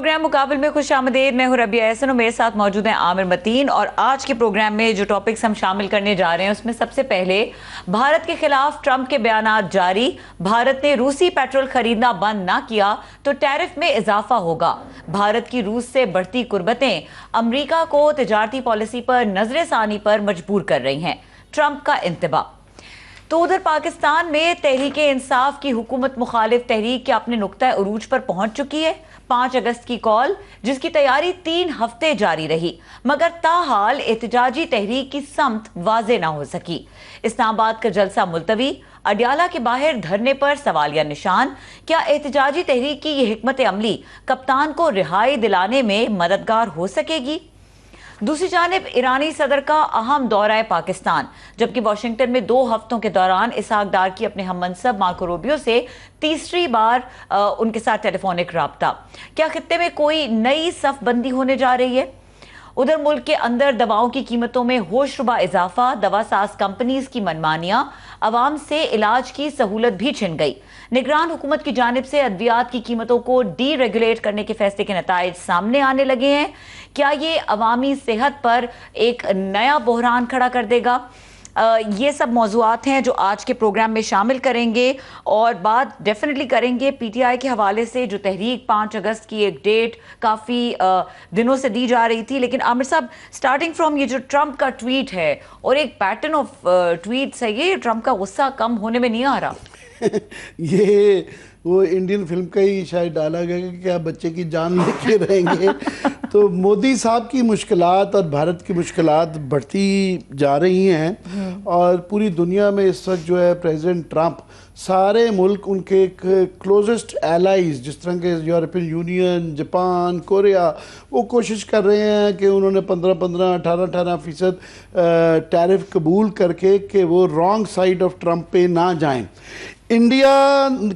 Programme मुकाबले में खुश आमदीद। मैं हूं रबिया एहसन और मेरे साथ मौजूद हैं आमिर मतीन। और आज के प्रोग्राम में जो टॉपिक्स हम शामिल करने जा रहे हैं उसमें सबसे पहले भारत के खिलाफ ट्रंप के बयानात जारी। भारत ने रूसी पेट्रोल खरीदना बंद ना किया तो टैरिफ में इजाफा होगा। भारत की रूस से बढ़ती कुर्बतें अमरीका को तिजारती पॉलिसी पर नजरसानी पर मजबूर कर रही हैं। ट्रंप का इंतबा। तो उधर पाकिस्तान में तहरीक-ए-इंसाफ की हुकूमत मुखालिफ तहरीक के अपने नुक्ता उरूज पर पहुंच चुकी है। 5 अगस्त की कॉल, जिसकी तैयारी 3 हफ्ते जारी रही, मगर ताहाल एहतजाजी तहरीक की समत वाजे ना हो सकी। इस्लामाबाद का जलसा मुलतवी, अडियाला के बाहर धरने पर सवालिया निशान। क्या एहतजाजी तहरीक की ये हिकमत अमली कप्तान को रिहाई दिलाने में मददगार हो सकेगी? दूसरी जानिब ईरानी सदर का अहम दौरा है पाकिस्तान, जबकि वाशिंगटन में 2 हफ्तों के दौरान इसहाक डार की अपने हम मनसब मार्को रूबियो से तीसरी बार उनके साथ टेलीफोनिक राब्ता। क्या खित्ते में कोई नई सफबंदी होने जा रही है? उधर मुल्क के अंदर दवाओं की कीमतों में होशरुबा इजाफा, दवा साज कंपनीज की मनमानियां, अवाम से इलाज की सहूलत भी छिन गई। निगरान हुकूमत की जानिब से अद्वियात की कीमतों को डी रेगुलेट करने के फैसले के नताइज सामने आने लगे हैं। क्या ये अवामी सेहत पर एक नया बहरान खड़ा कर देगा? ये सब मौजूआत हैं जो आज के प्रोग्राम में शामिल करेंगे। और बात डेफिनेटली करेंगे पीटीआई के हवाले से, जो तहरीक 5 अगस्त की एक डेट काफ़ी दिनों से दी जा रही थी। लेकिन आमिर साहब, स्टार्टिंग फ्रॉम ये जो ट्रंप का ट्वीट है और एक पैटर्न ऑफ ट्वीट्स है, ये ट्रंप का गुस्सा कम होने में नहीं आ रहा। ये वो इंडियन फिल्म का ही शायद डाला गया कि क्या बच्चे की जान लेके रहेंगे। तो मोदी साहब की मुश्किलात और भारत की मुश्किलात बढ़ती जा रही हैं और पूरी दुनिया में इस वक्त जो है प्रेसिडेंट ट्रंप सारे मुल्क उनके क्लोजेस्ट एलाइज, जिस तरह के यूरोपियन यूनियन, जापान, कोरिया, वो कोशिश कर रहे हैं कि उन्होंने 15-15, 18-18% टैरिफ कबूल करके कि वो रॉन्ग साइड ऑफ ट्रंप पे ना जाएं। इंडिया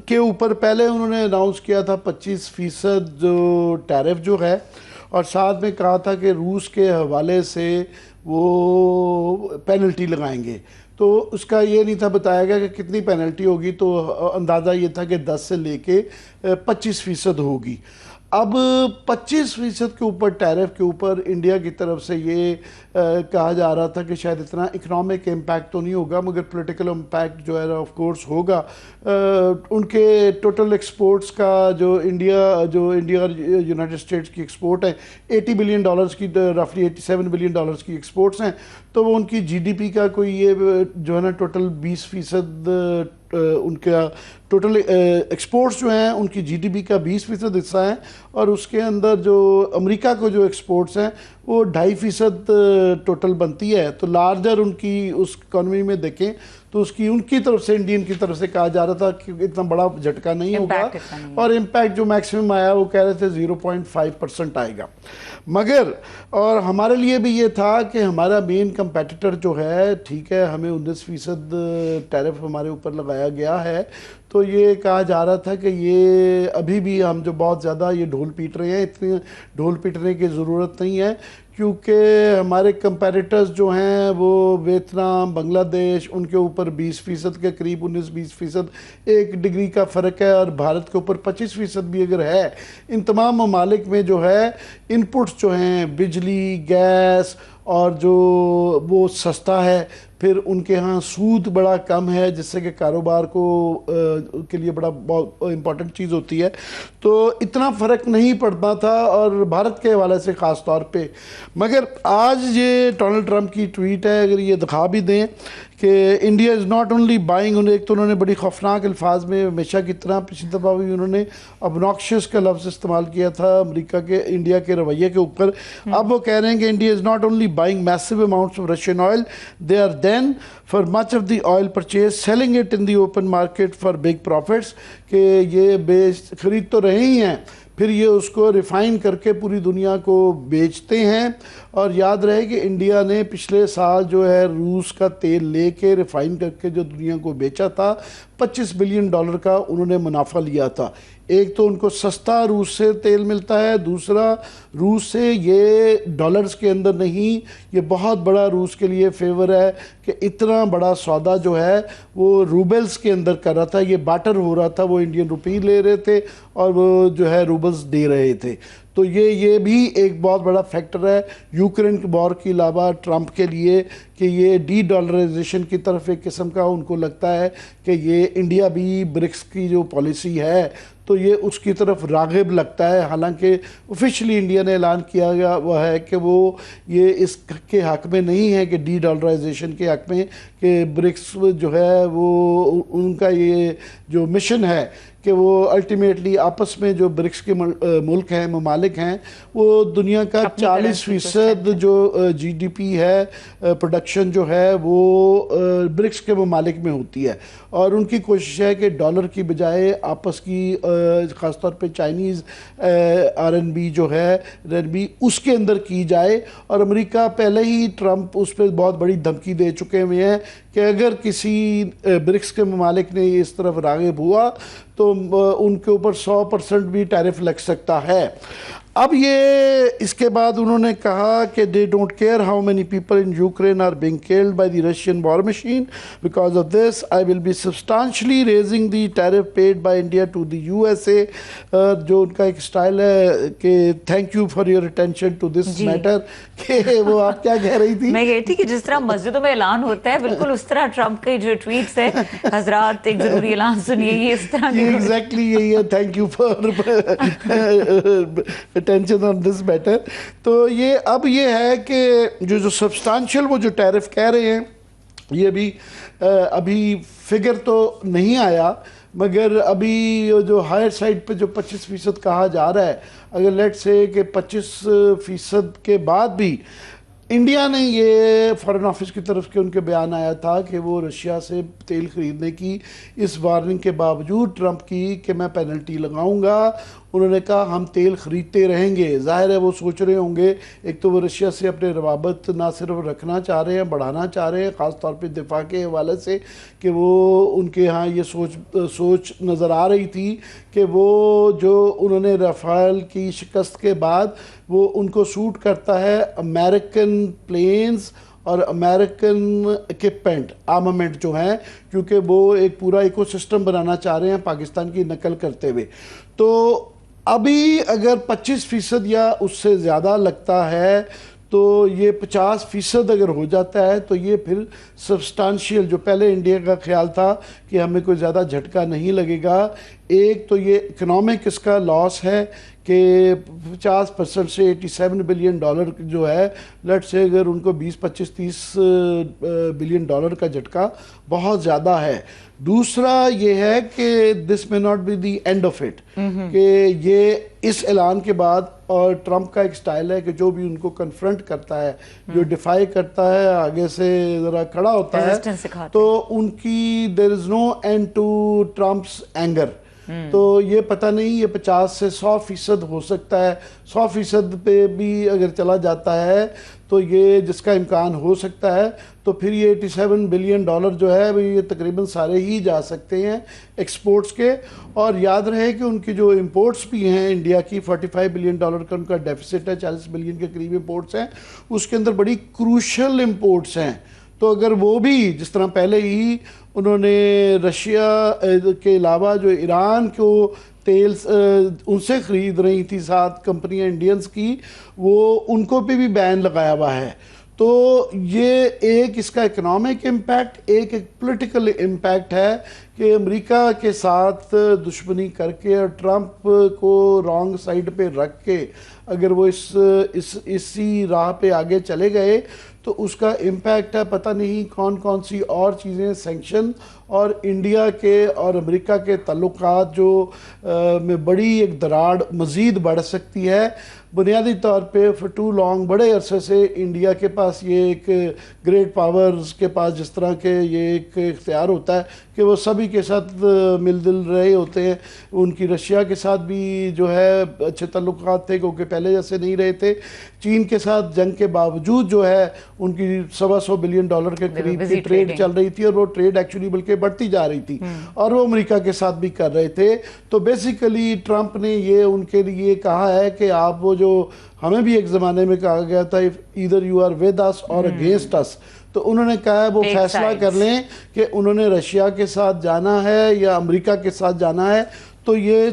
के ऊपर पहले उन्होंने अनाउंस किया था 25% जो टैरिफ जो है, और साथ में कहा था कि रूस के हवाले से वो पेनल्टी लगाएंगे। तो उसका ये नहीं था बताया गया कि कितनी पेनल्टी होगी, तो अंदाज़ा ये था कि 10 से लेके 25% होगी। अब 25% के ऊपर टैरिफ के ऊपर इंडिया की तरफ से ये कहा जा रहा था कि शायद इतना इकोनॉमिक इम्पैक्ट तो नहीं होगा, मगर पॉलिटिकल इम्पैक्ट जो है ऑफ कोर्स होगा। उनके टोटल एक्सपोर्ट्स का जो इंडिया यूनाइटेड स्टेट्स की एक्सपोर्ट है $80 बिलियन की, रफली $87 बिलियन की एक्सपोर्ट्स हैं। तो वो उनकी जीडीपी का कोई ये जो है ना टोटल 20% उनका टोटल एक्सपोर्ट्स जो हैं उनकी जीडीपी का 20% हिस्सा है। और उसके अंदर जो अमेरिका को जो एक्सपोर्ट्स हैं वो 2.5% टोटल बनती है। तो लार्जर उनकी उस इकॉनमी में देखें तो उसकी उनकी तरफ से, इंडियन की तरफ से कहा जा रहा था कि इतना बड़ा झटका नहीं होगा, और इम्पैक्ट जो मैक्सिमम आया वो कह रहे थे 0.5% आएगा। मगर और हमारे लिए भी ये था कि हमारा मेन कंपेटिटर जो है, ठीक है, हमें 19% टैरिफ हमारे ऊपर लगाया गया है, तो ये कहा जा रहा था कि ये अभी भी हम जो बहुत ज़्यादा ये ढोल पीट रहे हैं, इतनी ढोल पीटने की ज़रूरत नहीं है, क्योंकि हमारे कंपेटिटर्स जो हैं वो वियतनाम, बांग्लादेश, उनके ऊपर 20% के करीब 19-20% 1 डिग्री का फ़र्क है, और भारत के ऊपर 25% भी अगर है। इन तमाम ममालिक में जो है इनपुट्स जो हैं, बिजली, गैस और जो वो सस्ता है, फिर उनके यहाँ सूद बड़ा कम है, जिससे कि कारोबार को के लिए बड़ा बहुत इम्पॉर्टेंट चीज़ होती है। तो इतना फ़र्क नहीं पड़ता था, और भारत के हवाले से ख़ास तौर पे। मगर आज ये डोनाल्ड ट्रंप की ट्वीट है, अगर ये दिखा भी दें कि India is not only buying, एक तो उन्होंने बड़ी खौफनाक अल्फाज में हमेशा की तरह पिछली दफ़ा भी उन्होंने ऑब्नॉक्शियस का लफ्ज़ इस्तेमाल किया था अमेरिका के इंडिया के रवैये के ऊपर। अब वो कह रहे हैं कि India is not only buying massive amounts of Russian oil, they are then for much of the oil purchase selling it in the open market for big profits, कि ये खरीद तो रहे ही हैं, फिर ये उसको रिफ़ाइन करके पूरी दुनिया को बेचते हैं। और याद रहे कि इंडिया ने पिछले साल जो है रूस का तेल लेके रिफ़ाइन करके जो दुनिया को बेचा था, $25 बिलियन का उन्होंने मुनाफा लिया था। एक तो उनको सस्ता रूस से तेल मिलता है, दूसरा रूस से ये डॉलर्स के अंदर नहीं, ये बहुत बड़ा रूस के लिए फेवर है कि इतना बड़ा सौदा जो है वो रूबल्स के अंदर कर रहा था, ये बाटर हो रहा था, वो इंडियन रुपी ले रहे थे और वो जो है रूबल्स दे रहे थे। तो ये भी एक बहुत बड़ा फैक्टर है यूक्रेन के वॉर के अलावा ट्रंप के लिए, कि ये डी डॉलराइजेशन की तरफ एक किस्म का उनको लगता है कि ये इंडिया भी ब्रिक्स की जो पॉलिसी है तो ये उसकी तरफ राग़िब लगता है। हालांकि ऑफिशियली इंडिया ने ऐलान किया गया वह है कि वो ये इसके हक़ में नहीं है कि डी डॉलराइजेशन के हक़ में, कि ब्रिक्स जो है वो उनका ये जो मिशन है कि वो अल्टीमेटली आपस में जो ब्रिक्स के मुल्क हैं, ममालिक हैं, वो दुनिया का 40% जो जीडीपी है, प्रोडक्शन जो है वो ब्रिक्स के ममालिक में होती है। और उनकी कोशिश है कि डॉलर की बजाय आपस की ख़ासतौर पे चाइनीज़ आरएनबी जो है रेनबी उसके अंदर की जाए। और अमेरिका पहले ही ट्रंप उस पर बहुत बड़ी धमकी दे चुके हुए हैं कि अगर किसी ब्रिक्स के ममालिक ने इस तरफ राग़िब हुआ तो उनके ऊपर 100% भी टैरिफ लग सकता है। अब ये इसके बाद उन्होंने कहा कि they don't care how many people in Ukraine are being killed by the Russian war machine, because of this I will be substantially raising the tariff paid by India to the USA. जो उनका एक style है कि thank you for your attention to this matter, कि वो आप क्या कह रही थी? मैं कह रही थी कि जिस तरह मस्जिदों में ऐलान होता है बिल्कुल उस तरह ट्रंप के जो ट्वीट्स है, हजरात एक जरूरी ऐलान सुनिए, ये इस तरह एग्जैक्टली यही है, thank you for attention on this matter. तो ये अब ये है कि जो सब्सटेंशियल वो जो टैरिफ कह रहे हैं ये भी अभी फिगर तो नहीं आया, मगर अभी जो हायर साइड पे जो 25% कहा जा रहा है, अगर लेट से कि 25% के बाद भी इंडिया ने ये फॉरेन ऑफिस की तरफ के उनके बयान आया था कि वो रशिया से तेल खरीदने की इस वार्निंग के बावजूद ट्रंप की कि मैं पेनल्टी लगाऊंगा, उन्होंने कहा हम तेल ख़रीदते रहेंगे। ज़ाहिर है वो सोच रहे होंगे, एक तो वो रशिया से अपने रवाबत ना सिर्फ रखना चाह रहे हैं, बढ़ाना चाह रहे हैं, ख़ास तौर पे दिफा के हवाले से, कि वो उनके यहाँ ये सोच नज़र आ रही थी कि वो जो उन्होंने राफेल की शिकस्त के बाद वो उनको सूट करता है अमेरिकन प्लेन्स और अमेरिकन इक्विपमेंट आर्मामेंट जो हैं, क्योंकि वो एक पूरा इकोसिस्टम बनाना चाह रहे हैं पाकिस्तान की नकल करते हुए। तो अभी अगर 25% या उससे ज़्यादा लगता है तो ये 50% अगर हो जाता है तो ये फिर सब्सटेंशियल, जो पहले इंडिया का ख्याल था कि हमें कोई ज़्यादा झटका नहीं लगेगा, एक तो ये इकोनॉमिक इसका लॉस है कि 50% से 87 बिलियन डॉलर जो है, लेट से अगर उनको 20, 25, 30 बिलियन डॉलर का झटका बहुत ज़्यादा है। दूसरा ये है कि this may not be the end of it, कि ये इस ऐलान के बाद, और ट्रंप का एक स्टाइल है कि जो भी उनको कन्फ्रंट करता है, जो डिफाई करता है, आगे से ज़रा खड़ा होता है, तो उनकी there is no end to Trump's anger. तो ये पता नहीं ये 50 से 100% हो सकता है, 100% पे भी अगर चला जाता है तो ये जिसका इम्कान हो सकता है, तो फिर ये 87 बिलियन डॉलर जो है ये तकरीबन सारे ही जा सकते हैं एक्सपोर्ट्स के। और याद रहे कि उनकी जो इंपोर्ट्स भी हैं इंडिया की, 45 बिलियन डॉलर का उनका डेफिसिट है, 40 बिलियन के करीब इंपोर्ट्स हैं, उसके अंदर बड़ी क्रूशल इंपोर्ट्स हैं। तो अगर वो भी जिस तरह पहले ही उन्होंने रशिया के अलावा जो ईरान को तेल उनसे ख़रीद रही थी 7 कंपनियां इंडियंस की, वो उनको पे भी बैन लगाया हुआ है। तो ये एक इसका इकोनॉमिक इम्पैक्ट, एक पॉलिटिकल इम्पैक्ट है कि अमेरिका के साथ दुश्मनी करके और ट्रंप को रॉन्ग साइड पे रख के अगर वो इसी राह पे आगे चले गए तो उसका इम्पैक्ट है पता नहीं कौन कौन सी और चीज़ें, सैंक्शन और इंडिया के और अमेरिका के ताल्लुकात जो में बड़ी एक दरार मज़ीद बढ़ सकती है। बुनियादी तौर पे फॉर टू लॉन्ग, बड़े अरसे से इंडिया के पास ये एक ग्रेट पावर्स के पास जिस तरह के ये एक इख्तियार होता है कि वो सभी के साथ मिलजुल रहे होते हैं। उनकी रशिया के साथ भी जो है अच्छे ताल्लुकात थे क्योंकि पहले जैसे नहीं रहे थे। चीन के साथ जंग के बावजूद जो है उनकी 125 बिलियन डॉलर के करीब की ट्रेड चल रही थी और वो ट्रेड एक्चुअली बल्कि बढ़ती जा रही थी और वो अमेरिका के साथ भी कर रहे थे। तो बेसिकली ट्रंप ने ये उनके लिए कहा है कि आप वो जो हमें भी एक ज़माने में कहा गया था either you are with us or against अस, तो उन्होंने कहा है वो फैसला कर लें कि उन्होंने रशिया के साथ जाना है या अमेरिका के साथ जाना है। तो ये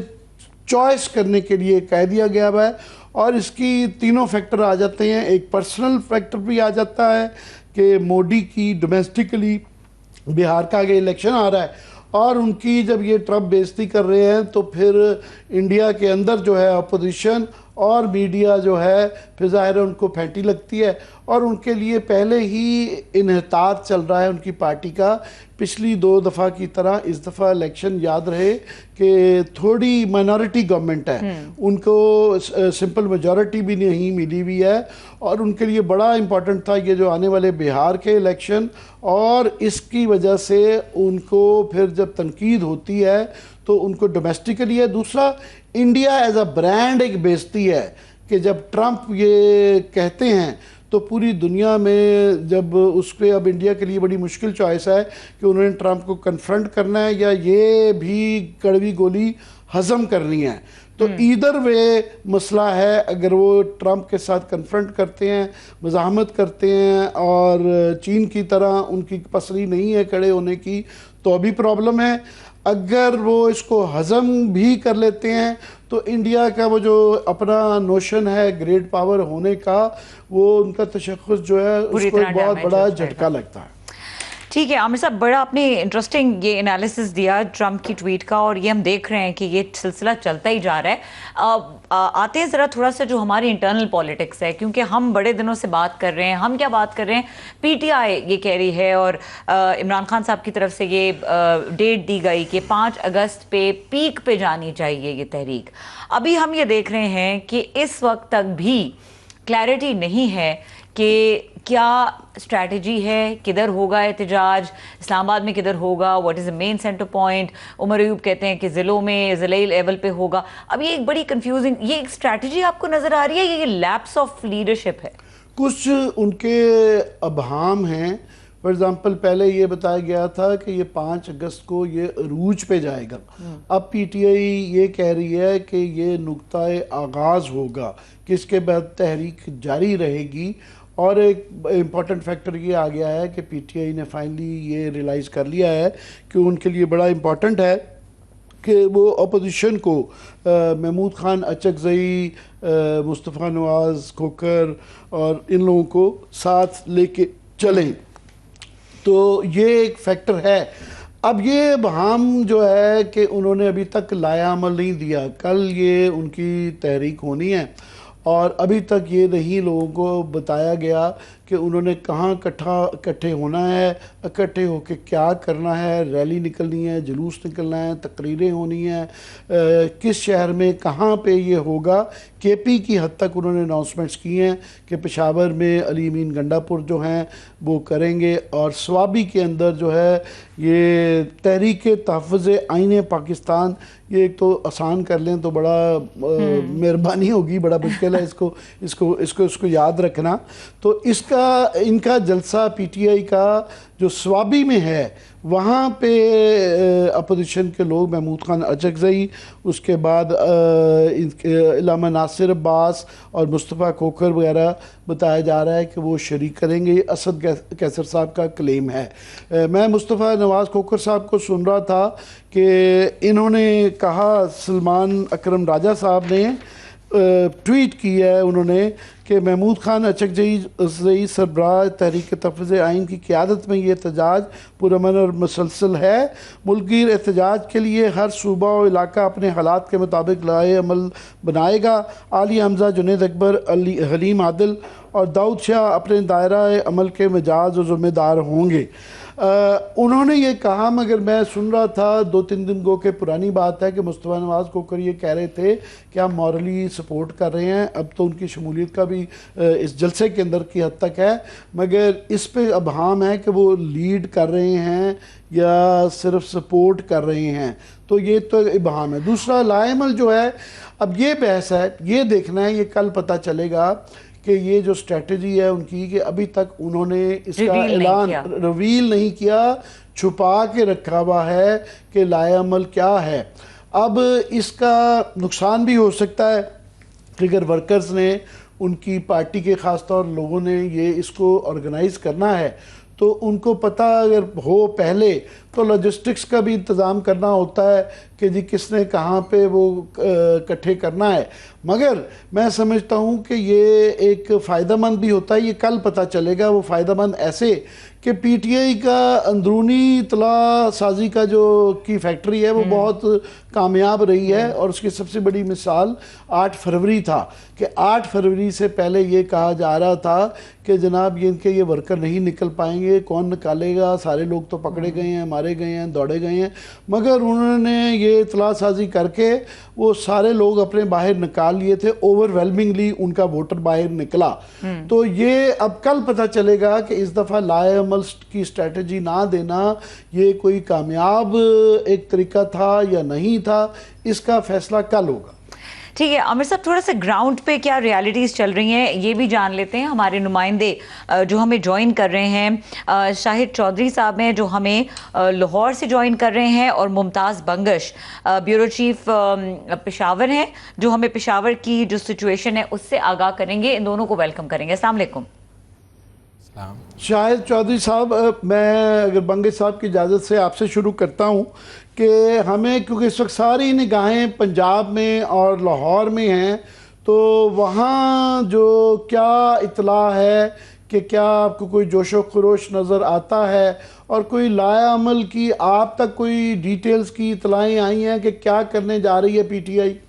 चॉइस करने के लिए कह दिया गया है और इसकी तीनों फैक्टर आ जाते हैं। एक पर्सनल फैक्टर भी आ जाता है कि मोदी की डोमेस्टिकली बिहार का आगे इलेक्शन आ रहा है और उनकी जब ये ट्रम्प बेइज्जती कर रहे हैं तो फिर इंडिया के अंदर जो है अपोजिशन और मीडिया जो है फिर ज़ाहिर है उनको फैंटी लगती है और उनके लिए पहले ही इन्हितार चल रहा है उनकी पार्टी का। पिछली 2 दफ़ा की तरह इस दफ़ा इलेक्शन याद रहे कि थोड़ी माइनॉरिटी गवर्नमेंट है, उनको सिंपल मेजॉरिटी भी नहीं मिली हुई है और उनके लिए बड़ा इम्पोर्टेंट था ये जो आने वाले बिहार के इलेक्शन। और इसकी वजह से उनको फिर जब तनकीद होती है तो उनको डोमेस्टिकली है। दूसरा, इंडिया एज अ ब्रांड एक बेइज्जती है कि जब ट्रम्प ये कहते हैं तो पूरी दुनिया में जब उसके अब इंडिया के लिए बड़ी मुश्किल चॉइस है कि उन्होंने ट्रम्प को कन्फ्रंट करना है या ये भी कड़वी गोली हजम करनी है। तो ईदर वे मसला है, अगर वो ट्रम्प के साथ कन्फ्रंट करते हैं, मज़ाहमत करते हैं और चीन की तरह उनकी पसली नहीं है खड़े होने की तो अभी प्रॉब्लम है। अगर वो इसको हजम भी कर लेते हैं तो इंडिया का वो जो अपना नोशन है ग्रेट पावर होने का, वो उनका तशख़्ख़ुस जो है उसको एक बहुत बड़ा झटका लगता है। ठीक है आमिर साहब, बड़ा आपने इंटरेस्टिंग ये एनालिसिस दिया ट्रम्प की ट्वीट का और ये हम देख रहे हैं कि ये सिलसिला चलता ही जा रहा है। आते हैं ज़रा थोड़ा सा जो हमारी इंटरनल पॉलिटिक्स है, क्योंकि हम बड़े दिनों से बात कर रहे हैं। हम क्या बात कर रहे हैं, पीटीआई ये कह रही है और इमरान खान साहब की तरफ से ये डेट दी गई कि 5 अगस्त पे पीक पे जानी चाहिए ये तहरीक। अभी हम ये देख रहे हैं कि इस वक्त तक भी क्लैरिटी नहीं है कि क्या स्ट्रैटेजी है, किधर होगा एहतजाज, इस्लामाबाद में किधर होगा, what is the main centre point. Umar Ayub कहते हैं कि ज़िलों में ज़िले लेवल पे होगा। अब ये एक बड़ी कंफ्यूजिंग ये एक स्ट्रैटेजी आपको नज़र आ रही है, ये लैप्स ऑफ लीडरशिप है? कुछ उनके अबहाम हैं। फॉर एग्ज़ाम्पल पहले ये बताया गया था कि ये 5 अगस्त को ये अरूज पे जाएगा। अब पीटीआई ये कह रही है कि ये नुक्ता आगाज़ होगा कि इसके बाद तहरीक जारी रहेगी। और एक इम्पॉर्टेंट फैक्टर ये आ गया है कि पीटीआई ने फाइनली ये रियलाइज़ कर लिया है कि उनके लिए बड़ा इम्पॉर्टेंट है कि वो अपोजिशन को महमूद खान अचकज़ई, मुस्तफ़ा नवाज़ खोखर और इन लोगों को साथ लेके चलें। तो ये एक फैक्टर है। अब ये बहाम जो है कि उन्होंने अभी तक लाया अमल नहीं दिया। कल ये उनकी तहरीक होनी है और अभी तक ये नहीं लोगों को बताया गया कि उन्होंने कहाँ इकट्ठे होना है, इकट्ठे होकर क्या करना है, रैली निकलनी है, जुलूस निकलना है, तकरीरें होनी है, किस शहर में कहाँ पे ये होगा। केपी की हद तक उन्होंने अनाउंसमेंट्स की हैं कि पेशावर में अली अमीन गंडापुर जो हैं वो करेंगे और स्वाबी के अंदर जो है ये तहरीक तहफ़्फ़ुज़ आईन पाकिस्तान, ये एक तो आसान कर लें तो बड़ा मेहरबानी होगी, बड़ा मुश्किल है इसको याद रखना। तो इनका जलसा पीटीआई का जो स्वाबी में है वहाँ पे अपोजिशन के लोग महमूद खान अचकज़ई, उसके बाद इलामा नासिर अब्बास और मुस्तफ़ा खोखर वगैरह बताया जा रहा है कि वो शरीक करेंगे। ये असद कैसर साहब का क्लेम है। मैं मुस्तफ़ा नवाज़ खोखर साहब को सुन रहा था कि इन्होंने कहा, सलमान अकरम राजा साहब ने ट्वीट की है उन्होंने कि महमूद खान अचकज़ई सरबराह तहरीक तहफ़्फ़ुज़ आइन की क़यादत में ये एहतजाज पुरअमन और मुसलसल है। मुल्कगीर एहतजाज के लिए हर सूबा और इलाका अपने हालात के मुताबिक लाए अमल बनाएगा। आली हमज़ा, जुनैद अकबर, हलीम आदिल और दाऊद शाह अपने दायरा अमल के मिजाज और ज़िम्मेदार होंगे। उन्होंने ये कहा, मगर मैं सुन रहा था 2-3 दिन गो के पुरानी बात है कि मुस्तफ़ा नवाज़ खोखर ये कह रहे थे कि हम मॉरली सपोर्ट कर रहे हैं। अब तो उनकी शमूलियत का भी इस जलसे के अंदर की हद तक है, मगर इस पे अबहाम है कि वो लीड कर रहे हैं या सिर्फ सपोर्ट कर रहे हैं। तो ये तो इबहाम है। दूसरा लाएमल जो है, अब ये बहस है, ये देखना है, ये कल पता चलेगा कि ये जो स्ट्रेटजी है उनकी कि अभी तक उन्होंने इसका ऐलान रिवील नहीं किया, छुपा के रखा हुआ है कि लाएमल क्या है। अब इसका नुकसान भी हो सकता है कि अगर वर्कर्स ने, उनकी पार्टी के ख़ास तौर लोगों ने ये इसको ऑर्गेनाइज़ करना है तो उनको पता अगर हो पहले तो लॉजिस्टिक्स का भी इंतज़ाम करना होता है कि जी किसने कहाँ पे वो इकट्ठे करना है। मगर मैं समझता हूँ कि ये एक फ़ायदेमंद भी होता है। ये कल पता चलेगा। वो फ़ायदेमंद ऐसे कि पीटीआई का अंदरूनी इतला साजी का जो की फैक्ट्री है वो बहुत कामयाब रही है। और उसकी सबसे बड़ी मिसाल 8 फरवरी था कि 8 फरवरी से पहले ये कहा जा रहा था कि जनाब ये वर्कर नहीं निकल पाएंगे, कौन निकालेगा, सारे लोग तो पकड़े गए हैं, मारे गए हैं, दौड़े गए हैं। मगर उन्होंने ये इतला साजी करके वो सारे लोग अपने बाहर निकाल लिए थे। ओवरवेलमिंगली उनका वोटर बाहर निकला। तो ये अब कल पता चलेगा कि इस दफ़ा लाएमल की स्ट्रेटजी ना देना ये कोई कामयाब एक तरीका था या नहीं था, इसका फैसला कल होगा। ठीक है आमिर साहब, थोड़ा सा ग्राउंड पे क्या रियलिटीज़ चल रही हैं ये भी जान लेते हैं। हमारे नुमाइंदे जो हमें ज्वाइन कर रहे हैं, शाहिद चौधरी साहब हैं जो हमें लाहौर से ज्वाइन कर रहे हैं, और मुमताज़ बंगश ब्यूरो चीफ पेशावर हैं जो हमें पेशावर की जो सिचुएशन है उससे आगाह करेंगे। इन दोनों को वेलकम करेंगे। अस्सलाम वालेकुम। शाहिद चौधरी साहब, मैं अगर बंगश साहब की इजाज़त से आपसे शुरू करता हूँ कि हमें, क्योंकि इस वक्त सारी निगाहें पंजाब में और लाहौर में हैं, तो वहाँ जो क्या इतला है कि क्या आपको कोई जोशो खरोश नज़र आता है और कोई लाएअमल की आप तक कोई डिटेल्स की इतलाएँ आई हैं कि क्या करने जा रही है पीटीआई?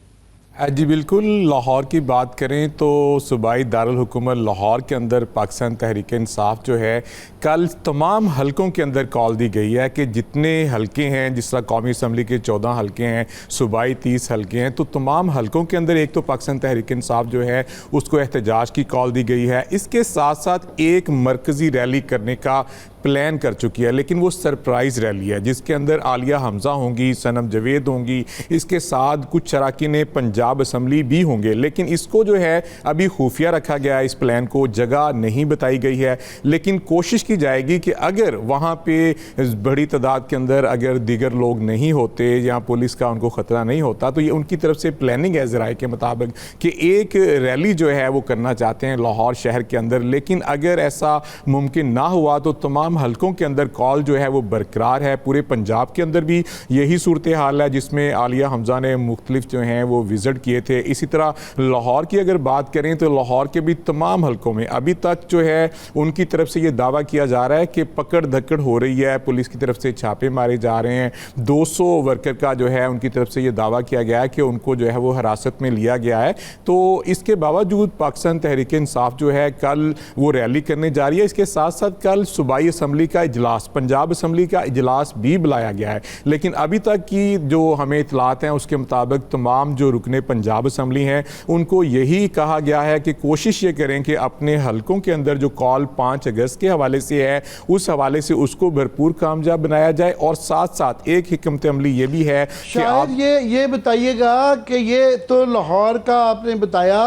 जी बिल्कुल, लाहौर की बात करें तो सूबाई दारुल हुकूमत लाहौर के अंदर पाकिस्तान तहरीक इंसाफ जो है कल तमाम हलकों के अंदर कॉल दी गई है कि जितने हलके हैं, जिस तरह कौमी असम्बली के 14 हलके हैं, सूबाई 30 हलके हैं, तो तमाम हलकों के अंदर एक तो पाकिस्तान तहरीक इंसाफ जो है उसको एहतजाज की कॉल दी गई है। इसके साथ साथ एक मरकज़ी रैली करने का प्लान कर चुकी है, लेकिन वो सरप्राइज़ रैली है जिसके अंदर आलिया हमज़ा होंगी, सनम जवेद होंगी, इसके साथ कुछ अरकान पंजाब असम्बली भी होंगे। लेकिन इसको जो है अभी खुफिया रखा गया है, इस प्लान को जगह नहीं बताई गई है। लेकिन कोशिश की जाएगी कि अगर वहाँ पे बड़ी तादाद के अंदर अगर दीगर लोग नहीं होते या पुलिस का उनको ख़तरा नहीं होता, तो ये उनकी तरफ से प्लानिंग है ज़राए के मुताबिक कि एक रैली जो है वो करना चाहते हैं लाहौर शहर के अंदर। लेकिन अगर ऐसा मुमकिन ना हुआ तो तमाम हलकों के अंदर कॉल जो है वो बरकरार है। पूरे पंजाब के अंदर भी यही सूरत हाल है जिसमें आलिया हमज़ा ने मुख्तलिफ जो हैं वो विज़िट किए थे। इसी तरह लाहौर की अगर बात करें तो लाहौर के भी तमाम हलकों में अभी तक जो है उनकी तरफ से ये दावा किया जा रहा है कि पकड़ धकड़ हो रही है, पुलिस की तरफ से छापे मारे जा रहे हैं। 200 वर्कर का जो है उनकी तरफ से ये दावा किया गया है कि उनको जो है वो हिरासत में लिया गया है। तो इसके बावजूद पाकिस्तान तहरीक इंसाफ जो है कल वो रैली करने जा रही है। इसके साथ साथ कल सूबाई असम्बली का इजलास, पंजाब असम्बली का इजलास भी बुलाया गया है। लेकिन अभी तक की जो हमें इतलात हैं उसके मुताबिक तमाम जो रुकने पंजाब असम्बली हैं उनको यही कहा गया है कि कोशिश ये करें कि अपने हलकों के अंदर जो कॉल 5 अगस्त के हवाले से है उस हवाले से उसको भरपूर कामयाब बनाया जाए। और साथ साथ एक हिकमत अमली ये भी है कि आप ये बताइएगा कि ये तो लाहौर का आपने बताया,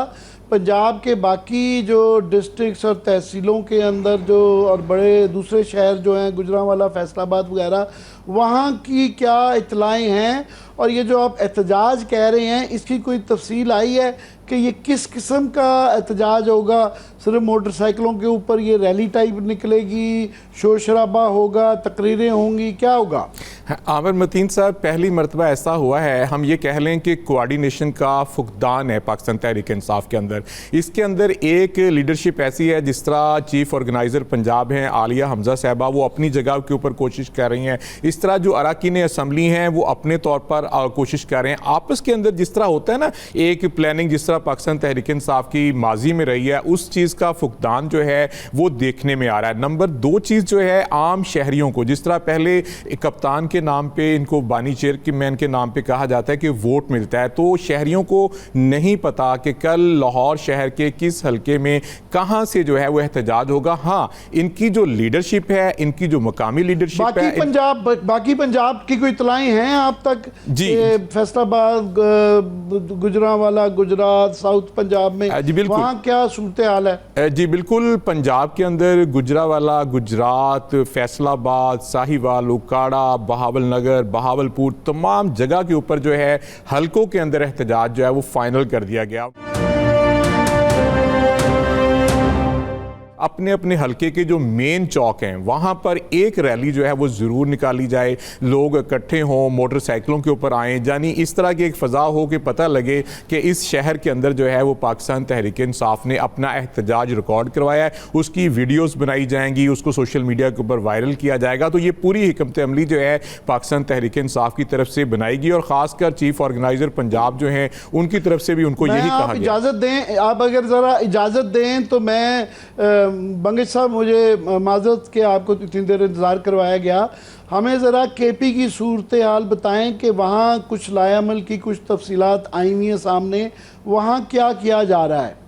पंजाब के बाकी जो डिस्ट्रिक्ट्स और तहसीलों के अंदर जो और बड़े दूसरे शहर जो हैं गुजरांवाला, फैसलाबाद वगैरह, वहाँ की क्या इतलाएँ हैं? और ये जो आप एहतजाज कह रहे हैं इसकी कोई तफसील आई है कि ये किस किस्म का एहतजाज होगा? सिर्फ मोटरसाइकिलों के ऊपर ये रैली टाइप निकलेगी, शोर शराबा होगा, तकरीरें होंगी, क्या होगा? आमिर मतीन साहब, पहली मरतबा ऐसा हुआ है, हम ये कह लें कि कोऑर्डिनेशन का फुकदान है पाकिस्तान तहरीक इंसाफ के अंदर। इसके अंदर एक लीडरशिप ऐसी है, जिस तरह चीफ ऑर्गेनाइज़र पंजाब हैं आलिया हमज़ा साहबा, वो अपनी जगह के ऊपर कोशिश कर रही हैं। इस तरह जो अरकान असम्बली हैं वो अपने तौर पर कोशिश कर रहे हैं। आपस के अंदर जिस तरह होता है ना एक प्लानिंग, जिस तरह पाकिस्तान तहरीक इंसाफ की माजी में रही है, उस चीज़ का फुकदान जो है वो देखने में आ रहा है। नंबर 2 चीज़ जो है, आम शहरियों को, जिस तरह पहले कप्तान के नाम पे, इनको बानी चेयरमैन के नाम पे कहा जाता है कि वोट मिलता है, तो शहरियों को नहीं पता कि कल लाहौर शहर के किस हलके में कहाँ से जो है वो एहतजाज होगा। हाँ, इनकी जो लीडरशिप है, इनकी जो मकामी लीडरशिप है, बाकी पंजाब की कोई इतलाएं हैं आप तक? जी, फैसलाबाद, गुजरांवाला, गुजरात, साउथ पंजाब में वहाँ क्या सूरत हाल है? जी बिल्कुल, पंजाब के अंदर गुजरांवाला, गुजरात, फैसलाबाद, साहिवाल, उकाड़ा, बहावल नगर, बहावलपुर, तमाम जगह के ऊपर जो है हलकों के अंदर एहतजाज जो है वो फाइनल कर दिया गया। अपने अपने हलके के जो मेन चौक हैं वहाँ पर एक रैली जो है वो ज़रूर निकाली जाए, लोग इकट्ठे हों, मोटरसाइकिलों के ऊपर आएँ, यानी इस तरह की एक फ़ज़ा हो कि पता लगे कि इस शहर के अंदर जो है वो पाकिस्तान तहरीक इंसाफ ने अपना एहतजाज रिकॉर्ड करवाया है, उसकी वीडियोस बनाई जाएंगी, उसको सोशल मीडिया के ऊपर वायरल किया जाएगा। तो ये पूरी हिकमत अमली जो है पाकिस्तान तहरीक इंसाफ की तरफ से बनाएगी और ख़ासकर चीफ ऑर्गेनाइज़र पंजाब जो हैं उनकी तरफ से भी उनको यही कहा गया। इजाज़त दें, आप अगर ज़रा इजाज़त दें तो मैं बंगश साहब, मुझे माजरत के आपको इतनी देर इंतज़ार करवाया गया, हमें ज़रा केपी की सूरत हाल बताएं कि वहाँ कुछ लायामल की कुछ तफसीलात आई हुई हैं सामने, वहाँ क्या किया जा रहा है?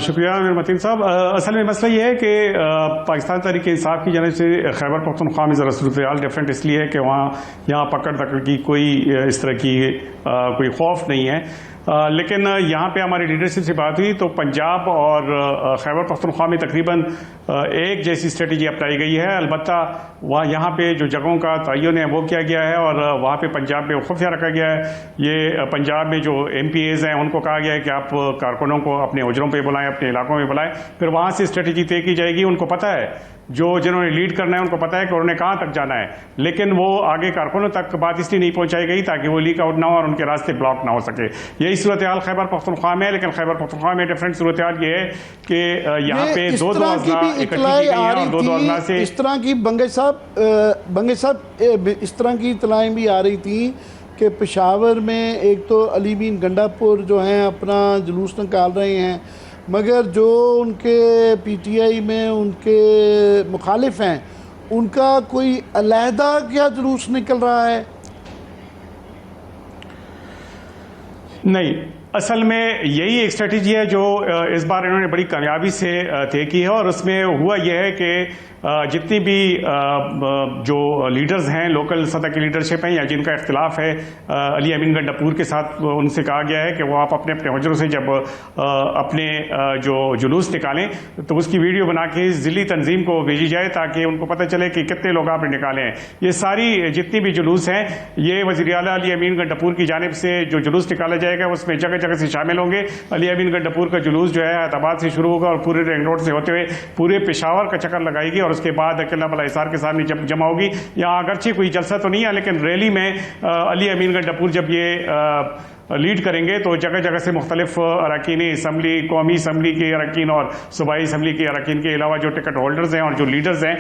शुक्रिया आमिर मतीन साहब। असल में मसला ये है कि पाकिस्तान तहरीक इंसाफ की जानिब से खैबर पख्तूनख्वा में ज़रा सूरत हाल डिफरेंट इसलिए है कि वहाँ यहाँ पकड़ दकड़ की कोई इस तरह की कोई खौफ नहीं है, लेकिन यहाँ पे हमारी लीडरशिप से बात हुई तो पंजाब और खैबर पख्तूनख्वा में तकरीबन एक जैसी स्ट्रेटजी अपनाई गई है। अलबत्ता वहाँ यहाँ पे जो जगहों का तयन है वो किया गया है और वहाँ पे पंजाब में खुफिया रखा गया है। ये पंजाब में जो MPAs हैं उनको कहा गया है कि आप कारकुनों को अपने उजरों पे बुलाएं, अपने इलाकों में बुलाएं, फिर वहाँ से स्ट्रेटजी तय की जाएगी। उनको पता है, जो जिन्होंने लीड करना है उनको पता है कि उन्होंने कहाँ तक जाना है, लेकिन वो आगे कारकुनों तक बात इसलिए नहीं पहुँचाई गई ताकि वो लीक आउट ना हो और उनके रास्ते ब्लॉक ना हो सके। यही सूरत हाल खैबर पख्तूनख्वा में है, लेकिन खैबर पख्तूनख्वा में डिफरेंट सूरत हाल ये है कि यहाँ पे दो अजला इकट्ठी की गई हैं और दो अजला से इस तरह की बंगश साहब इस तरह की इतलाएं भी आ रही थी कि पेशावर में एक तो अली मीन गंडापुर जो हैं अपना जुलूस निकाल रहे हैं, मगर जो उनके PTI में उनके मुखालिफ हैं उनका कोई अलहदा क्या जुलूस निकल रहा है? नहीं, असल में यही एक स्ट्रेटजी है जो इस बार इन्होंने बड़ी कामयाबी से तय की है और उसमें हुआ यह है कि जितनी भी जो लीडर्स हैं, लोकल सतह की लीडरशिप हैं या जिनका इख्तिलाफ है अली अमीन गंडापुर के साथ, उनसे कहा गया है कि वो आप अपने अपने हुजरों से जब अपने जो जुलूस निकालें तो उसकी वीडियो बना के ज़िली तंजीम को भेजी जाए ताकि उनको पता चले कि कितने लोग आपने निकाले हैं। ये सारी जितनी भी जुलूस हैं ये वज़ीर आला अली अमीन गंडापुर की जानिब से जो जुलूस निकाला जाएगा उसमें जगह जगह से शामिल होंगे। अली अमीन गंडापुर का जुलूस जो है हैदराबाद से शुरू होगा और पूरे रिंग रोड से होते हुए पूरे पेशावर का चक्कर लगाएगी और उसके बाद अकेला बला हिसार के सामने जब जमा होगी। यहाँ अगरचे कोई जलसा तो नहीं है, लेकिन रैली में अली अमीन गंडापुर जब ये लीड करेंगे तो जगह जगह से मुख्तलिफ अरकान असम्बली, कौमी असम्बली के अरकान और सूबाई असम्बली के अरकान के अलावा जो टिकट होल्डर्स हैं और जो लीडर्स हैं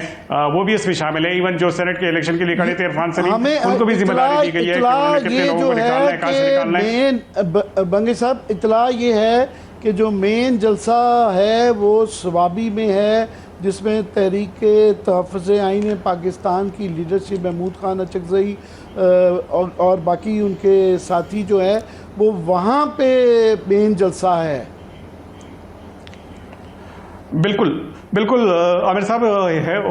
वो भी इसमें शामिल हैं। इवन जो सेनेट के इलेक्शन के लिए खड़े थे इरफान सलीम, उनको भी जिम्मेदारी दी गई है कि उन्होंने कितने लोगों को निकालना है, कहाँ से निकालना है। बंगे साहब, इतला ये है कि जो मेन जलसा है वो सवाबी में है, जिसमें तहरीक तहफ़्फ़ुज़ आईन पाकिस्तान की लीडरशिप महमूद खान अचकज़ई और बाकी उनके साथी जो है वो वहाँ पे मेन जलसा है। बिल्कुल बिल्कुल आमिर साहब,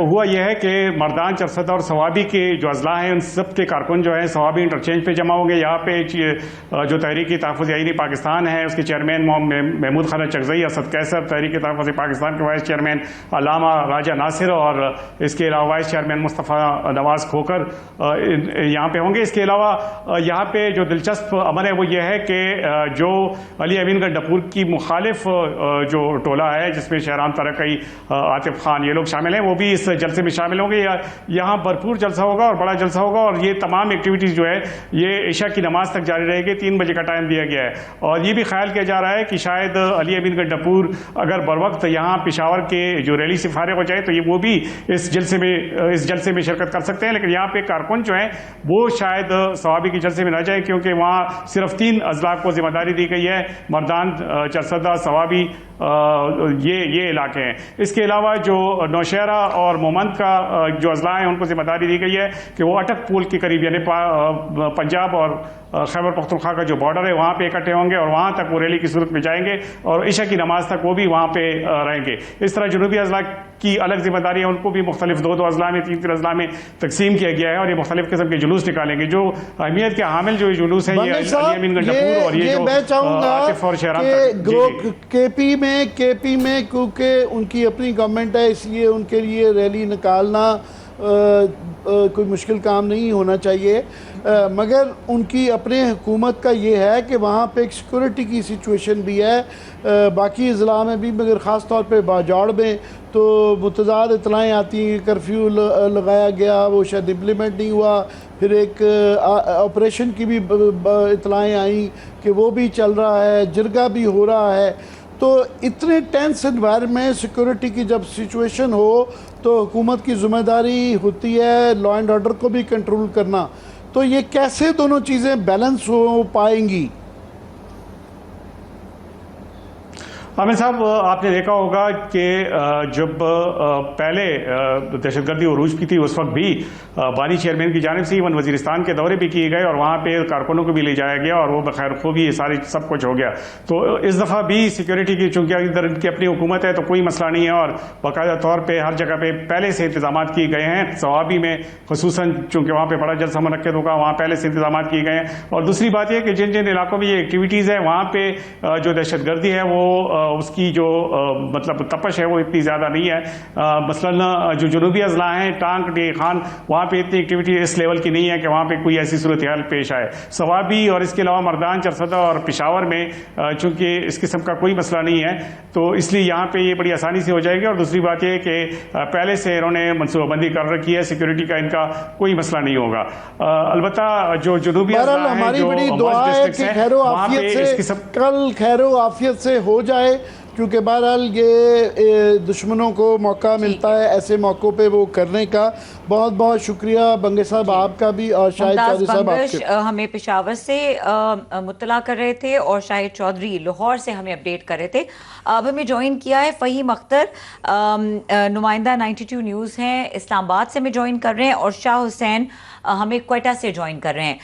हुआ यह है कि मर्दान, चरसदा और सवाबी के जो अजला हैं उन सब के कारकुन जो हैं सवाबी इंटरचेंज पे जमा होंगे। यहाँ पे जो तहरीक तहफ़्फ़ुज़ आईन पाकिस्तान है उसके चेयरमैन महमूद खान अचकज़ई, असद कैसर, तहरीक तहफ़्फ़ुज़ पाकिस्तान के वाइस चेयरमैन अल्लामा राजा नासिर और इसके अलावा वाइस चेयरमैन मुस्तफ़ा नवाज़ खोकर यहाँ पे होंगे। इसके अलावा यहाँ पे जो दिलचस्प अमल है वो ये है कि जो अली अमीन गंडापुर की मुखालिफ जो टोला है जिसमें शहरान तरक़ई, आतिफ खान, ये लोग शामिल हैं, वो भी इस जलसे में शामिल होंगे। यहाँ भरपूर जलसा होगा और बड़ा जलसा होगा और ये तमाम एक्टिविटीज़ जो है ये इशा की नमाज तक जारी रहेगी। 3 बजे का टाइम दिया गया है और ये भी ख्याल किया जा रहा है कि शायद अली अमीन गंडापुर अगर बर वक्त यहाँ पेशावर के जो रैली से फारिग हो जाए तो ये वो भी इस जलसे में शिरकत कर सकते हैं। लेकिन यहाँ पे कारकुन जो हैं वो शायद सवाबी के जलसे में न जाए क्योंकि वहाँ सिर्फ 3 अजला को जिम्मेदारी दी गई है, मर्दान, चरसदा, सवाबी, ये इलाके हैं। इसके अलावा जो नौशहरा और मोमंद का जो अजला हैं उनको जिम्मेदारी दी गई है कि वो अटक पुल के करीब यानी पंजाब और खैबर पख्तूनख्वा का जो बॉर्डर है वहाँ पे इकट्ठे होंगे और वहाँ तक वो रैली की सूरत में जाएंगे और इशा की नमाज तक वो भी वहाँ पे रहेंगे। इस तरह जनूबी अजला की अलग जिम्मेदारी है, उनको भी मुख्तलिफ 2-2 अजला में, 3-3 अजला में तकसीम किया गया है और ये मुख्तलिफ किस्म के जुलूस निकालेंगे। जो अहमियत के हामिल जो जुलूस है ये अली अमीन गंडापुर और ये जो आतिफ और शहरान केपी में क्योंकि उनकी अपनी गवर्नमेंट है इसलिए उनके लिए रैली निकालना कोई मुश्किल काम नहीं होना चाहिए, मगर उनकी अपने हुकूमत का ये है कि वहाँ पे एक सिक्योरिटी की सिचुएशन भी है, बाकी अज़ला में भी, मगर ख़ास तौर पे बाजाड़ में तो मुतज़ाद इतलाएँ आती हैं कि कर्फ्यू लगाया गया, वो शायद इम्प्लीमेंट नहीं हुआ। फिर एक ऑपरेशन की भी इतलाएँ आई कि वो भी चल रहा है, जिरगा भी हो रहा है। तो इतने टेंस एनवायरनमेंट, सिक्योरिटी की जब सिचुएशन हो तो हुकूमत की ज़िम्मेदारी होती है लॉ एंड ऑर्डर को भी कंट्रोल करना। तो ये कैसे दोनों चीज़ें बैलेंस हो पाएंगी? आमिर साहब, आपने देखा होगा कि जब पहले दहशतगर्दी उरूज की थी उस वक्त भी बानी चेयरमैन की जानिब से इवन वजीरिस्तान के दौरे भी किए गए और वहाँ पे कारकुनों को भी ले जाया गया और वो बखैर खूब ही सारी सब कुछ हो गया। तो इस दफ़ा भी सिक्योरिटी की, चूंकि इधर की अपनी हुकूमत है तो कोई मसला नहीं है और बाकायदा तौर पर हर जगह पे पहले से इंतजाम किए गए हैं। सवाबी में खुसूसन चूंकि वहाँ पर बड़ा जलसा मुनक्किद होगा, वहाँ पहले से इंतजाम किए गए हैं। और दूसरी बात यह कि जिन जिन इलाकों में ये एक्टिविटीज़ है वहाँ पे जो दहशतगर्दी है वो उसकी जो मतलब तपश है वो इतनी ज़्यादा नहीं है। मसलन जो जुनूबी अजला हैं, टांग, डे खान, वहाँ पे इतनी एक्टिविटी इस लेवल की नहीं है कि वहाँ पे कोई ऐसी सूरत हाल पेश आए। सवाबी और इसके अलावा मर्दान, चरसदा और पेशावर में चूंकि इस किस्म का कोई मसला नहीं है तो इसलिए यहाँ पे ये बड़ी आसानी से हो जाएगी। और दूसरी बात यह कि पहले से इन्होंने मनसूबाबंदी कर रखी है, सिक्योरिटी का इनका कोई मसला नहीं होगा। अलबत्ता जो जुनूबी अजला हैं, हमारी जो बड़ी दुआ है कि खैरो आफियत से कल खैरो आफियत से हो जाए, क्योंकि बहरहाल ये दुश्मनों को मौका मिलता है ऐसे मौक़ों पे वो करने का। बहुत बहुत शुक्रिया बंगे साहब आपका भी, और शाहिद चौधरी साहब आपके। हमें पेशावर से मुत्तला कर रहे थे और शाहिद चौधरी लाहौर से हमें अपडेट कर रहे थे। अब हमें ज्वाइन किया है फ़हीम अख्तर, नुमाइंदा 92 न्यूज़ हैं, इस्लामाबाद से हमें ज्वाइन कर रहे हैं, और शाह हुसैन हमें क्वेटा से ज्वाइन कर रहे हैं।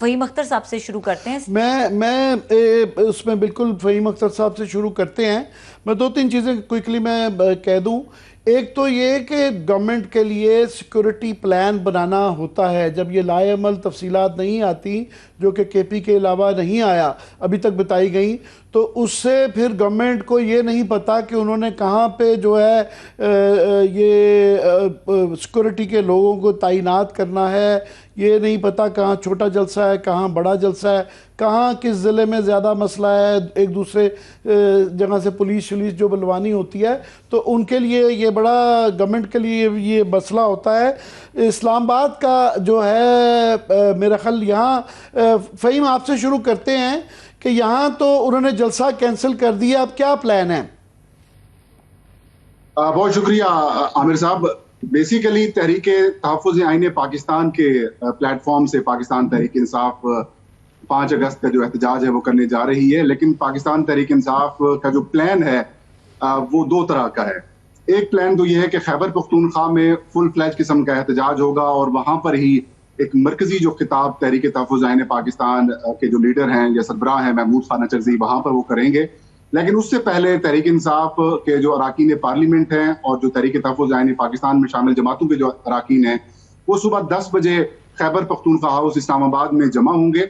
फ़हीम अख्तर साहब से शुरू करते हैं। मैं उसमें बिल्कुल फ़हीम अख्तर साहब से शुरू करते हैं। मैं दो तीन चीज़ें क्विकली मैं कह दूं। एक तो ये कि गवर्नमेंट के लिए सिक्योरिटी प्लान बनाना होता है। जब ये लाएअमल तफसीलात नहीं आती, जो कि केपी के अलावा नहीं आया अभी तक बताई गई, तो उससे फिर गवर्नमेंट को ये नहीं पता कि उन्होंने कहाँ पे जो है ये सिक्योरिटी के लोगों को तैनात करना है। ये नहीं पता कहाँ छोटा जलसा है, कहाँ बड़ा जलसा है, कहाँ किस ज़िले में ज़्यादा मसला है, एक दूसरे जगह से पुलिस जो बुलवानी होती है, तो उनके लिए ये बड़ा गवर्नमेंट के लिए ये मसला होता है। इस्लामाबाद का जो है मेरा ख्याल, यहाँ फ़हीम आपसे शुरू करते हैं कि यहाँ तो उन्होंने जलसा कैंसिल कर दिया, अब क्या प्लान है? बहुत शुक्रिया आमिर साहब। बेसिकली तहरीक तहफ़्फ़ुज़ आईन पाकिस्तान के प्लेटफॉर्म से पाकिस्तान तहरीक इंसाफ 5 अगस्त का जो एहतजाज है वो करने जा रही है, लेकिन पाकिस्तान तहरीक इंसाफ का जो प्लान है वो दो तरह का है। एक प्लान तो ये है कि खैबर पख्तूनख्वा में फुल फ्लैज किस्म का एहतजाज होगा और वहाँ पर ही एक मरकजी जो खिताब तहरीक तहफ़्फ़ुज़ आईन पाकिस्तान के जो लीडर हैं या सरबराह हैं महमूद खान नचरज़ई, वहाँ पर वो करेंगे। लेकिन उससे पहले तहरीक इंसाफ के जो अराकीन पार्लियामेंट हैं और जो तहरीक तहफ़्फ़ुज़ आईन पाकिस्तान में शामिल जमातों के जो अराकीन हैं, वो सुबह 10 बजे खैबर पख्तूनख्वा हाउस इस्लामाबाद में जमा होंगे।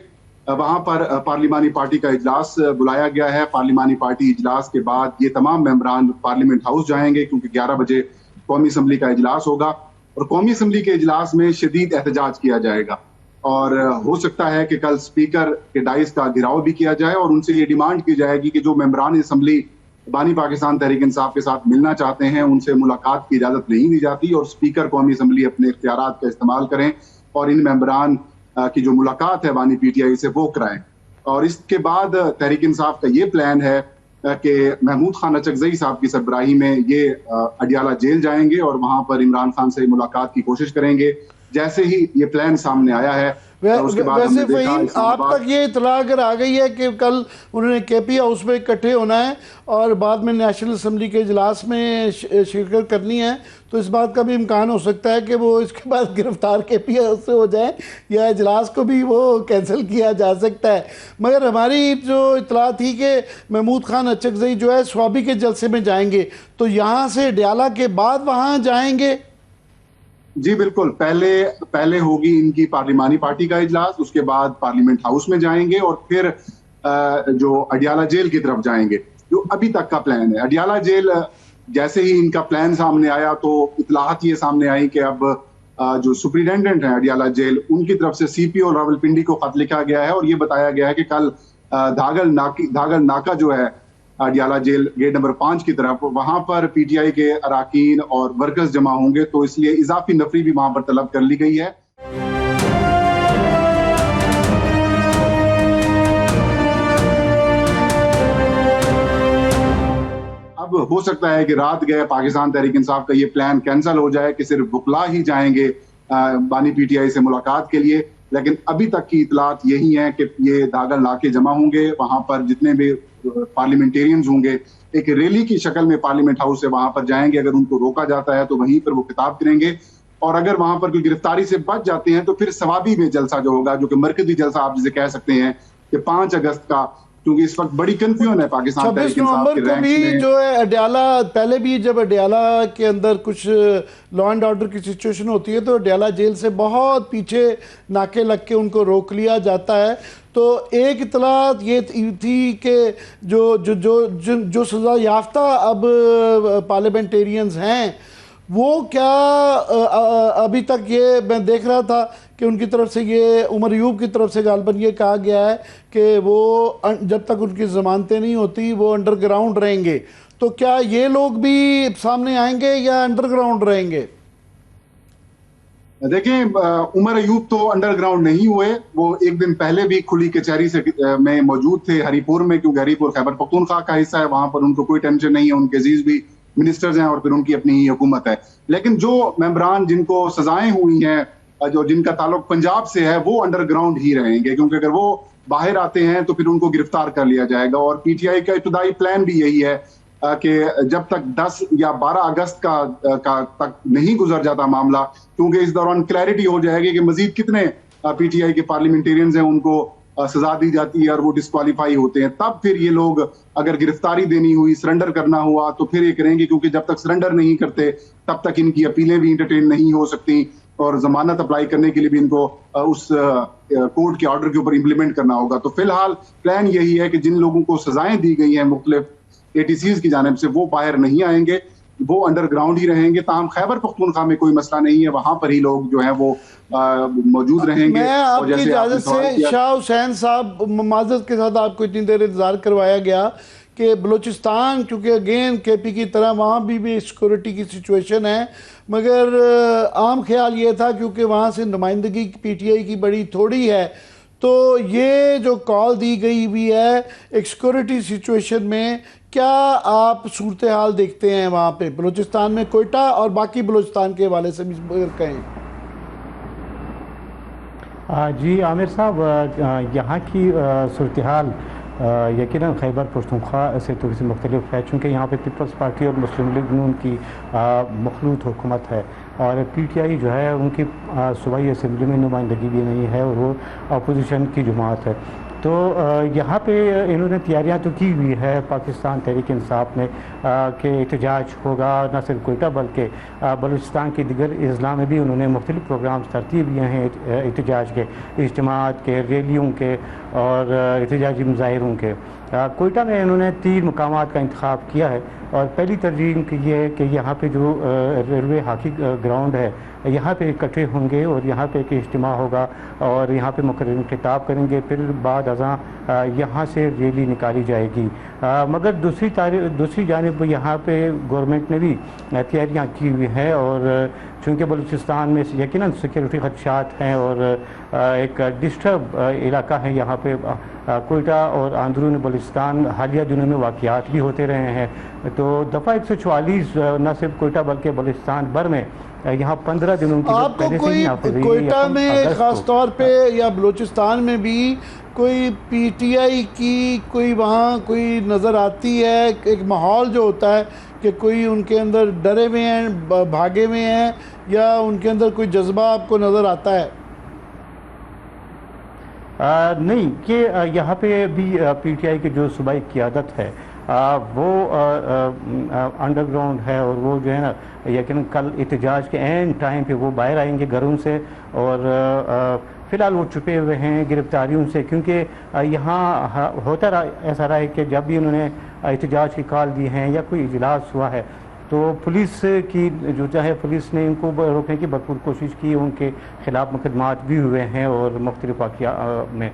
वहाँ पर पार्लिमानी पार्टी का इजलास बुलाया गया है। पार्लिमानी पार्टी इजलास के बाद ये तमाम मेंबरान पार्लियामेंट हाउस जाएंगे, क्योंकि 11 बजे कौमी असम्बली का इजलास होगा और कौमी असम्बली के इजलास में शदीद एहतजाज किया जाएगा। और हो सकता है कि कल स्पीकर के डाइस का घेराव भी किया जाए और उनसे ये डिमांड की जाएगी कि जो मेंबरान असम्बली बानी पाकिस्तान तहरीक इंसाफ के साथ मिलना चाहते हैं उनसे मुलाकात की इजाज़त नहीं दी जाती और स्पीकर कौमी असम्बली अपने इख्तियारात का इस्तेमाल करें और इन मेंबरान की जो मुलाकात है बानी PTI से वो कराएं। और इसके बाद तहरीक इंसाफ का ये प्लान है कि महमूद खान नचरज़ई साहब की सरबराही में ये अडियाला जेल जाएंगे और वहाँ पर इमरान खान से मुलाकात की कोशिश करेंगे। जैसे ही ये प्लान सामने आया है वैसे फ़हीम आप तक ये इतला अगर आ गई है कि कल उन्होंने KP हाउस में इकट्ठे होना है और बाद में नेशनल असम्बली के इजलास में शिरकत करनी है, तो इस बात का भी इम्कान हो सकता है कि वो इसके बाद गिरफ्तार KP हाउस से हो जाए या इजलास को भी वो कैंसिल किया जा सकता है। मगर हमारी जो इतला थी कि महमूद खान नचरज़ई जो है स्वाबी के जलसे में जाएंगे, तो यहाँ से अडियाला के बाद वहाँ जाएंगे? जी बिल्कुल, पहले होगी इनकी पार्लिमानी पार्टी का इजलास, उसके बाद पार्लियामेंट हाउस में जाएंगे और फिर जो अडियाला जेल की तरफ जाएंगे, जो अभी तक का प्लान है। अडियाला जेल जैसे ही इनका प्लान सामने आया तो इतलाहत ये सामने आई कि अब जो सुप्रिटेंडेंट हैं अडियाला जेल, उनकी तरफ से सीपीओ रावलपिंडी को खत लिखा गया है और ये बताया गया है कि कल धागल नाका जो है अडियाला जेल गेट नंबर 5 की तरफ, वहां पर पीटीआई के अराकीन और वर्कर्स जमा होंगे, तो इसलिए इजाफी नफरी भी वहां पर तलब कर ली गई है। अब हो सकता है कि रात गए पाकिस्तान तहरीक इंसाफ का ये प्लान कैंसिल हो जाए कि सिर्फ बुकला ही जाएंगे बानी पीटीआई से मुलाकात के लिए, लेकिन अभी तक की इतलात यही है कि ये दागल नाके जमा होंगे, वहां पर जितने भी पार्लियामेंटेरियंस होंगे एक रैली की शक्ल में पार्लियामेंट हाउस से वहां पर जाएंगे। अगर उनको रोका जाता है तो वहीं पर वो खिताब करेंगे, और अगर वहां पर कोई गिरफ्तारी से बच जाते हैं तो फिर सवाबी में जलसा जो होगा, जो कि मरकजी जलसा आप जिसे कह सकते हैं, कि 5 अगस्त का, क्योंकि इस वक्त बड़ी कंफ्यूजन है पाकिस्तान 26 नवंबर को भी जो है अडियाला, पहले भी जब अडियाला के अंदर कुछ लॉ एंड ऑर्डर की सिचुएशन होती है तो अडियाला जेल से बहुत पीछे नाके लग के उनको रोक लिया जाता है। तो एक इतलात ये थी कि जो सजा याफ्ता अब पार्लियामेंटेरियंस हैं वो क्या अभी तक ये मैं देख रहा था कि उनकी तरफ से ये उमर अयूब की तरफ से गालबन ये कहा गया है कि वो जब तक उनकी जमानतें नहीं होती वो अंडरग्राउंड रहेंगे। तो क्या ये लोग भी सामने आएंगे या अंडरग्राउंड रहेंगे? देखें, उमर अयूब तो अंडरग्राउंड नहीं हुए, वो एक दिन पहले भी खुली कचहरी से में मौजूद थे हरीपुर में, क्योंकि हरीपुर खैबर पख्तूनख्वा का हिस्सा है, वहां पर उनको कोई टेंशन नहीं है, उनके अजीज भी मिनिस्टर्स हैं और फिर उनकी अपनी ही हुकूमत है। लेकिन जो मेंबरान जिनको सजाएं हुई हैं, जो जिनका ताल्लुक पंजाब से है, वो अंडरग्राउंड ही रहेंगे, क्योंकि अगर वो बाहर आते हैं तो फिर उनको गिरफ्तार कर लिया जाएगा। और पीटीआई का इब्तदाई प्लान भी यही है कि जब तक 10 या 12 अगस्त का तक नहीं गुजर जाता मामला, क्योंकि इस दौरान क्लैरिटी हो जाएगी कि मजीद कितने पीटीआई के पार्लियामेंटेरियंस हैं उनको सजा दी जाती है और वो डिस्क्वालीफाई होते हैं, तब फिर ये लोग अगर गिरफ्तारी देनी हुई, सरेंडर करना हुआ तो फिर ये करेंगे, क्योंकि जब तक सरेंडर नहीं करते तब तक इनकी अपीलें भी इंटरटेन नहीं हो सकती और जमानत अप्लाई करने के लिए भी इनको उस कोर्ट के ऑर्डर के ऊपर इंप्लीमेंट करना होगा। तो फिलहाल प्लान यही है कि जिन लोगों को सजाएं दी गई हैं मुख्तलिफ एटीसीज की जानिब से, वो बाहर नहीं आएंगे, वो अंडरग्राउंड ही रहेंगे। ताहम खैबर पख्तूनख्वा में कोई मसला नहीं है, वहां पर ही लोग जो है वो मौजूद रहेंगे। मैं आपकी इजाजत से शाह हुसैन साहब, माजरत के साथ आपको इतनी देर इंतजार करवाया गया कि बलूचिस्तान, क्योंकि अगेन केपी की तरह वहाँ भी सिक्योरिटी की सिचुएशन है, मगर आम ख्याल ये था क्योंकि वहाँ से नुमाइंदगी पीटीआई की बड़ी थोड़ी है, तो ये जो कॉल दी गई हुई है एक सिक्योरिटी सिचुएशन में, क्या आप सूरत हाल देखते हैं वहाँ पे बलूचिस्तान में, कोयटा और बाकी बलूचिस्तान के हवाले से भी कहें? जी आमिर साहब, यहाँ की सूरत हाल यकीनन खैबर पख्तूनख्वा से तो किसी मुख्तलिफ है, चूँकि यहाँ पे पीपल्स पार्टी और मुस्लिम लीग नून की मखलूत हुकूमत है और पीटीआई जो है उनकी सूबाई असम्बली में नुमाइंदगी भी नहीं है और वो अपोजिशन की जमात है। तो यहाँ पे इन्होंने तैयारियाँ तो की हुई है पाकिस्तान तहरीक इंसाफ में कि एहतजाज होगा, न सिर्फ कोयटा बल्कि बलूचिस्तान के दिगर अजला में भी उन्होंने मुख्तलिफ प्रोग्राम्स तरतीब दिए हैं एहतजाज के, इज्तिमात के, रैलियों के और एहतजाजी मुजाहिरों के। कोयटा में इन्होंने 3 मकामात का इंतखाब किया है और पहली तरजीह इनकी ये है कि यहाँ पे जो रेलवे हॉकी ग्राउंड है यहाँ पे इकट्ठे होंगे और यहाँ पे एक इज्तिमा होगा और यहाँ पे मुकर्ररीन खिताब करेंगे, फिर बाद अज़ां यहाँ से रैली निकाली जाएगी। मगर दूसरी जानिब यहाँ पे गवर्नमेंट ने भी तैयारियाँ की हुई हैं और चूँकि बलूचिस्तान में यकीनन सिक्योरिटी खदशात हैं और एक डिस्टर्ब इलाका है यहाँ पे, कोयटा और अंदरून बलूचिस्तान हालिया दिनों में वाक़यात भी होते रहे हैं। तो दफ़ा 144 न सिर्फ कोयटा बल्कि बलूचिस्तान भर में यहाँ 15 दिनों की आपको कोई कोयटा में ख़ास तौर पे या बलूचिस्तान में भी कोई पीटीआई की कोई वहाँ कोई नज़र आती है, एक माहौल जो होता है कि कोई उनके अंदर डरे हुए हैं, भागे हुए हैं, या उनके अंदर कोई जज्बा आपको नज़र आता है? नहीं, कि यहाँ पे भी पीटीआई की जो सूबाई क़ियादत है वो अंडरग्राउंड है और वो जो है ना यकीनन कल एहतजाज के एन टाइम पे वो बाहर आएंगे घरों से और फ़िलहाल वो छुपे हुए हैं गिरफ्तारियों से, क्योंकि यहाँ होता रहा ऐसा रहा है कि जब भी उन्होंने एहतजाज की कॉल दी हैं या कोई इजलास हुआ है तो पुलिस की जो चाहे पुलिस ने इनको रोकने की भरपूर कोशिश की, उनके खिलाफ मुकदमात भी हुए हैं और मुख्तलिफ वाक़या में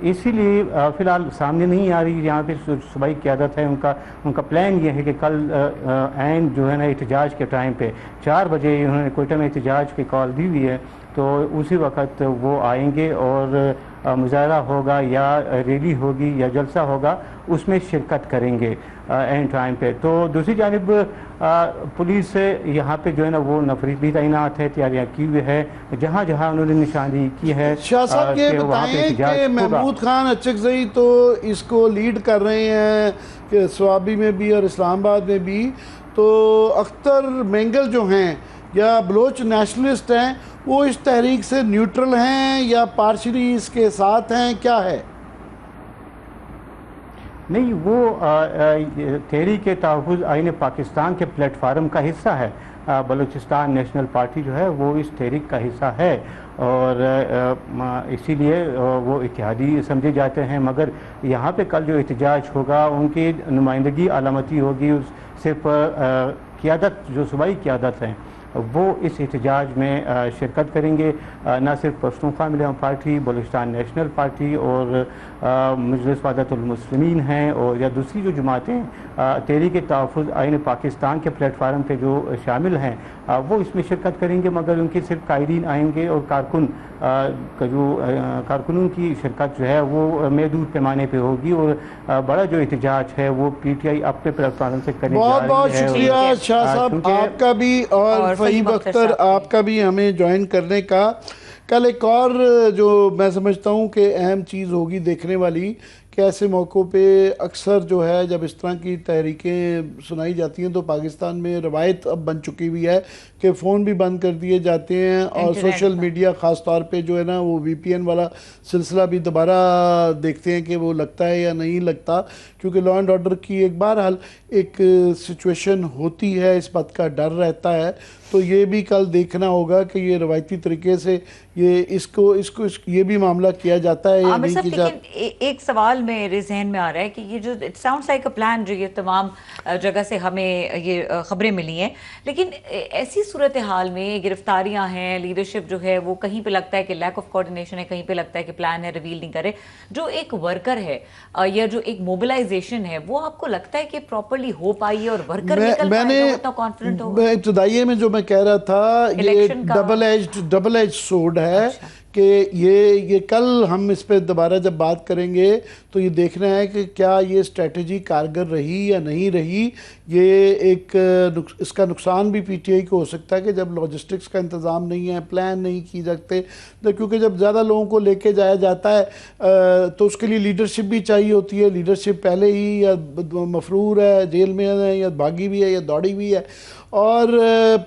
इसीलिए फ़िलहाल सामने नहीं आ रही। यहाँ पे सूबाई क़यादत है, उनका प्लान ये है कि कल ऐन जो है ना एहतजाज के टाइम पे 4 बजे उन्होंने कोयटा में एहतजाज की कॉल दी हुई है, तो उसी वक्त वो आएंगे और मुजाहरा होगा या रैली होगी या जलसा होगा, उसमें शिरकत करेंगे एंड टाइम पे। तो दूसरी जानिब पुलिस यहाँ पे जो है ना वो नफरी भी तैनात है, तैयारियाँ की हुई है, जहाँ जहाँ उन्होंने निशानदेही की है। शाह साहब ये बताएं कि महमूद खान अचकज़ई तो इसको लीड कर रहे हैं कि स्वाबी में भी और इस्लामाबाद में भी, तो अख्तर मेंगल जो हैं या बलोच नेशनलिस्ट हैं वो इस तहरीक से न्यूट्रल हैं या पार्शली इसके साथ हैं, क्या है? नहीं, वो तहरीक तहफ़्फ़ुज़ आईन पाकिस्तान के प्लेटफार्म का हिस्सा है। बलूचिस्तान नेशनल पार्टी जो है वो इस तहरीक का हिस्सा है और इसीलिए वो इत्तेहादी समझे जाते हैं। मगर यहाँ पे कल जो एहतजाज होगा उनकी नुमाइंदगी अलामती होगी, उस सिर्फ क़यादत जो सूबाई क़यादत हैं वो इस एहतजाज में शिरकत करेंगे। न सिर्फ पश्तूनख्वा मिलिया पार्टी, बलूचिस्तान नेशनल पार्टी और मजलिस वहदतुल मुस्लिमीन हैं और या दूसरी जो जमातें तहरीक तहफ़्फ़ुज़ आईन पाकिस्तान के प्लेटफार्म पे जो शामिल हैं वो इसमें शिरकत करेंगे, मगर उनके सिर्फ कायदीन आएंगे और कारकुनों की शिरकत जो है वो महदूद पैमाने पे होगी और बड़ा जो एहतजाज है वो PTI अपने प्लेटफार्म से करने जा रही है। बहुत बहुत शुक्रिया शाह साहब आपका भी और फ़हीम अख्तर आपका भी हमें ज्वाइन करने का। कल एक और जो मैं समझता हूँ कि अहम चीज़ होगी देखने वाली कि ऐसे मौक़ों पे अक्सर जो है जब इस तरह की तहरीकें सुनाई जाती हैं तो पाकिस्तान में रवायत अब बन चुकी हुई है कि फ़ोन भी बंद कर दिए जाते हैं और सोशल मीडिया ख़ास तौर पे जो है ना वो VPN वाला सिलसिला भी दोबारा देखते हैं कि वो लगता है या नहीं लगता, क्योंकि लॉ एंड ऑर्डर की एक बहरहाल एक सिचुएशन होती है, इस बात का डर रहता है। तो ये भी कल देखना होगा कि ये रवायती तरीके से ये इसको ये भी मामला किया जाता है या नहीं किया जाता। एक सवाल मेरे जहन में आ रहा है कि ये जो it sounds like a plan जो ये तमाम जगह से हमें ये खबरें मिली हैं, लेकिन ऐसी सूरत हाल में गिरफ्तारियां हैं, लीडरशिप जो है वो कहीं पे लगता है कि लैक ऑफ कोऑर्डिनेशन है, कहीं पे लगता है कि प्लान है, रिवील नहीं करे। जो एक वर्कर है या जो एक मोबिलाइजेशन है वो आपको लगता है कि प्रॉपरली हो पाई है और वर्कर निकल पाएगा, उतना कॉन्फिडेंट होगा? इब्तदाई में जो मैं कह रहा था ये डबल एज सोर्ड है। अच्छा। कि ये कल हम इस पे दोबारा जब बात करेंगे तो ये देखना है कि क्या ये स्ट्रेटजी कारगर रही या नहीं रही। ये इसका नुकसान भी PTI को हो सकता है कि जब लॉजिस्टिक्स का इंतज़ाम नहीं है, प्लान नहीं की जाते, तो क्योंकि जब ज़्यादा लोगों को लेके जाया जाता है तो उसके लिए लीडरशिप भी चाहिए होती है। लीडरशिप पहले ही या मफरूर है, जेल में है, या भागी भी है या दौड़ी भी है और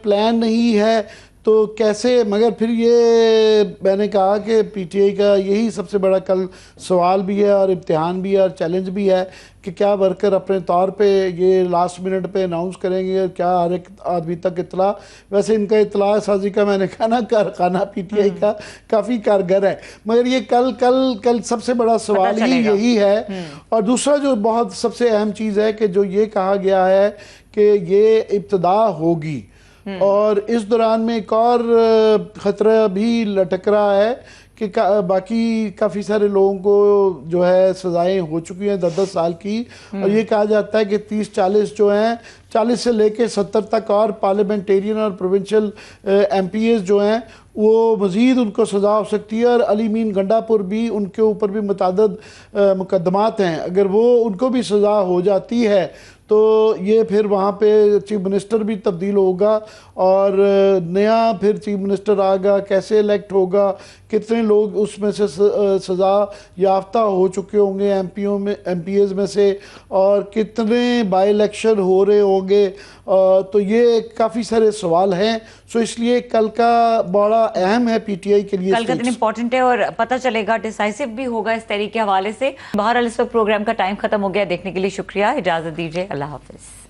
प्लान नहीं है तो कैसे। मगर फिर ये मैंने कहा कि PTI का यही सबसे बड़ा कल सवाल भी है और इम्तिहान भी है और चैलेंज भी है कि क्या वर्कर अपने तौर पे ये लास्ट मिनट पे अनाउंस करेंगे, क्या हर एक आदमी तक इतला। वैसे इनका इतला साजी का मैंने कहा ना कारखाना PTI का काफ़ी कारगर है, मगर ये कल सबसे बड़ा सवाल ही यही है। और दूसरा जो बहुत सबसे अहम चीज़ है कि जो ये कहा गया है कि ये इब्तदा होगी और इस दौरान में एक और ख़तरा भी लटक रहा है कि बाकी काफ़ी सारे लोगों को जो है सज़ाएं हो चुकी हैं 10-10 साल की और ये कहा जाता है कि 30-40 जो हैं 40 से लेके 70 तक और पार्लियामेंटेरियन और प्रोविंशियल MPAs जो हैं वो मज़ीद उनको सज़ा हो सकती है। और अली मीन गंडापुर भी उनके ऊपर भी मुतादद मुकदमात हैं, अगर वो उनको भी सज़ा हो जाती है तो ये फिर वहाँ पे चीफ मिनिस्टर भी तब्दील होगा और नया फिर चीफ मिनिस्टर आएगा, कैसे इलेक्ट होगा, कितने लोग उसमें से सज़ा याफ्ता हो चुके होंगे MPAs में से और कितने बाई इलेक्शन हो रहे होंगे। तो ये काफ़ी सारे सवाल हैं। सो इसलिए कल का बड़ा अहम है PTI के लिए, कल का दिन इंपॉर्टेंट है और पता चलेगा, डिसाइसिव भी होगा इस तरीके के हवाले से। बहरहाल इस वक्त प्रोग्राम का टाइम खत्म हो गया, देखने के लिए शुक्रिया, इजाज़त दीजिए, अल्लाह हाफिज़।